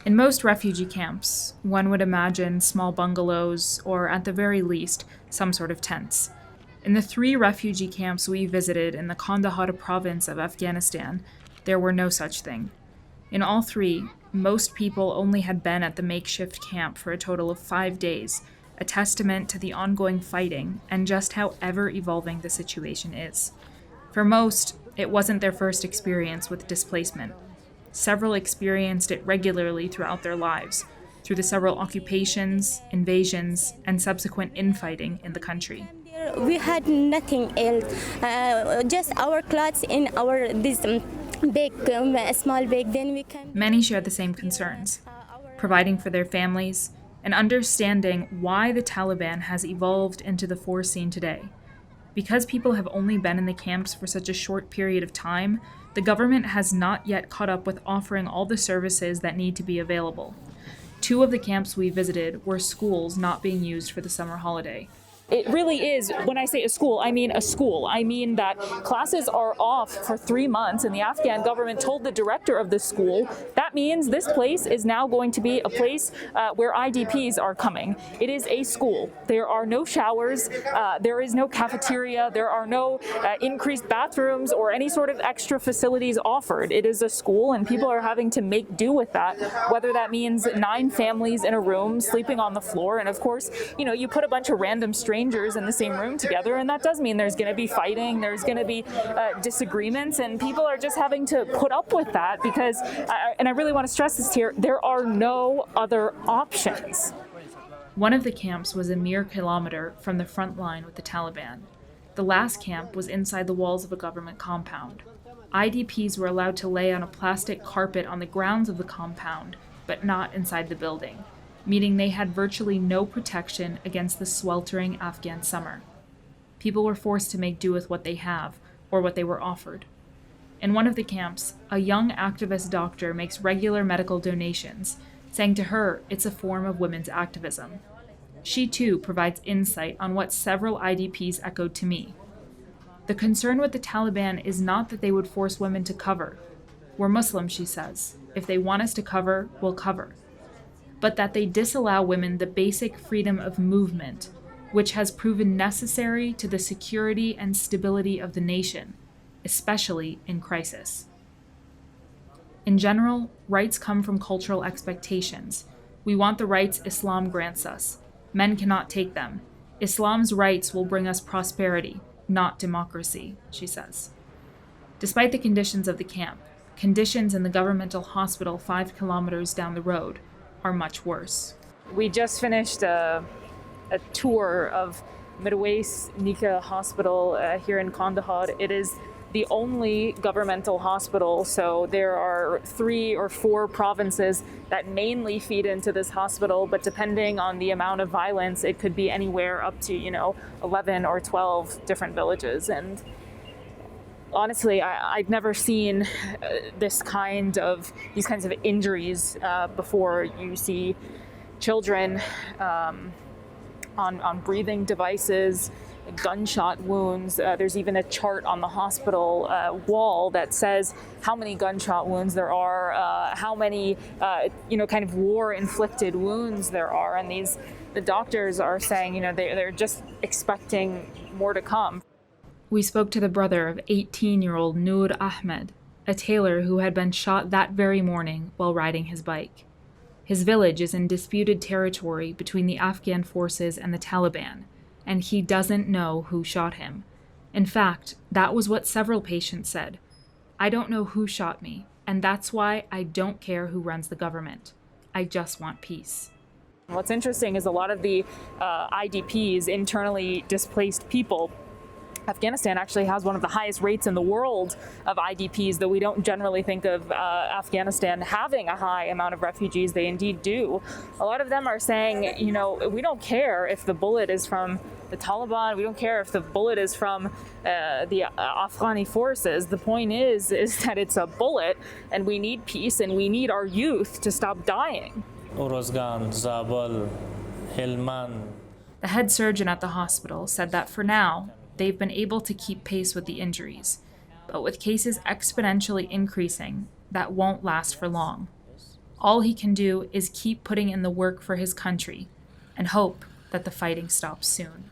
In most refugee camps, one would imagine small bungalows or, at the very least, some sort of tents. In the 3 refugee camps we visited in the Kandahar province of Afghanistan, there were no such thing. In all 3, most people only had been at the makeshift camp for a total of 5 days, a testament to the ongoing fighting and just how ever-evolving the situation is. For most, it wasn't their first experience with displacement. Several experienced it regularly throughout their lives, through the several occupations, invasions, and subsequent infighting in the country. We had nothing else, just our clothes in our this big, small bag. Then we can. Many shared the same concerns, providing for their families and understanding why the Taliban has evolved into the force seen today. Because people have only been in the camps for such a short period of time, the government has not yet caught up with offering all the services that need to be available. 2 of the camps we visited were schools not being used for the summer holiday. It really is, when I say a school, I mean a school. I mean that classes are off for 3 months, and the Afghan government told the director of the school, that means this place is now going to be a place where IDPs are coming. It is a school. There are no showers, there is no cafeteria, there are no increased bathrooms or any sort of extra facilities offered. It is a school, and people are having to make do with that, whether that means 9 families in a room sleeping on the floor. And of course, you put a bunch of random strangers in the same room together, and that does mean there's going to be fighting, there's going to be disagreements, and people are just having to put up with that because, and I really want to stress this here, there are no other options. One of the camps was a mere kilometer from the front line with the Taliban. The last camp was inside the walls of a government compound. IDPs were allowed to lay on a plastic carpet on the grounds of the compound, but not inside the building, meaning they had virtually no protection against the sweltering Afghan summer. People were forced to make do with what they have, or what they were offered. In one of the camps, a young activist doctor makes regular medical donations, saying to her it's a form of women's activism. She too provides insight on what several IDPs echoed to me. The concern with the Taliban is not that they would force women to cover. We're Muslim, she says. If they want us to cover, we'll cover. But that they disallow women the basic freedom of movement, which has proven necessary to the security and stability of the nation, especially in crisis. In general, rights come from cultural expectations. We want the rights Islam grants us. Men cannot take them. Islam's rights will bring us prosperity, not democracy, she says. Despite the conditions of the camp, conditions in the governmental hospital 5 kilometers down the road are much worse. We just finished a tour of Midway's Nika Hospital here in Kandahar. It is the only governmental hospital, so there are 3 or 4 provinces that mainly feed into this hospital, but depending on the amount of violence, it could be anywhere up to, 11 or 12 different villages. And honestly, I've never seen these kinds of injuries before. You see children on breathing devices, gunshot wounds. There's even a chart on the hospital wall that says how many gunshot wounds there are, how many war-inflicted wounds there are, and the doctors are saying they're just expecting more to come. We spoke to the brother of 18-year-old Noor Ahmed, a tailor who had been shot that very morning while riding his bike. His village is in disputed territory between the Afghan forces and the Taliban, and he doesn't know who shot him. In fact, that was what several patients said. I don't know who shot me, and that's why I don't care who runs the government. I just want peace. What's interesting is a lot of the IDPs, internally displaced people, Afghanistan actually has one of the highest rates in the world of IDPs, though we don't generally think of Afghanistan having a high amount of refugees. They indeed do. A lot of them are saying, we don't care if the bullet is from the Taliban, we don't care if the bullet is from the Afghani forces. The point is that it's a bullet, and we need peace, and we need our youth to stop dying. The head surgeon at the hospital said that for now, they've been able to keep pace with the injuries, but with cases exponentially increasing, that won't last for long. All he can do is keep putting in the work for his country and hope that the fighting stops soon.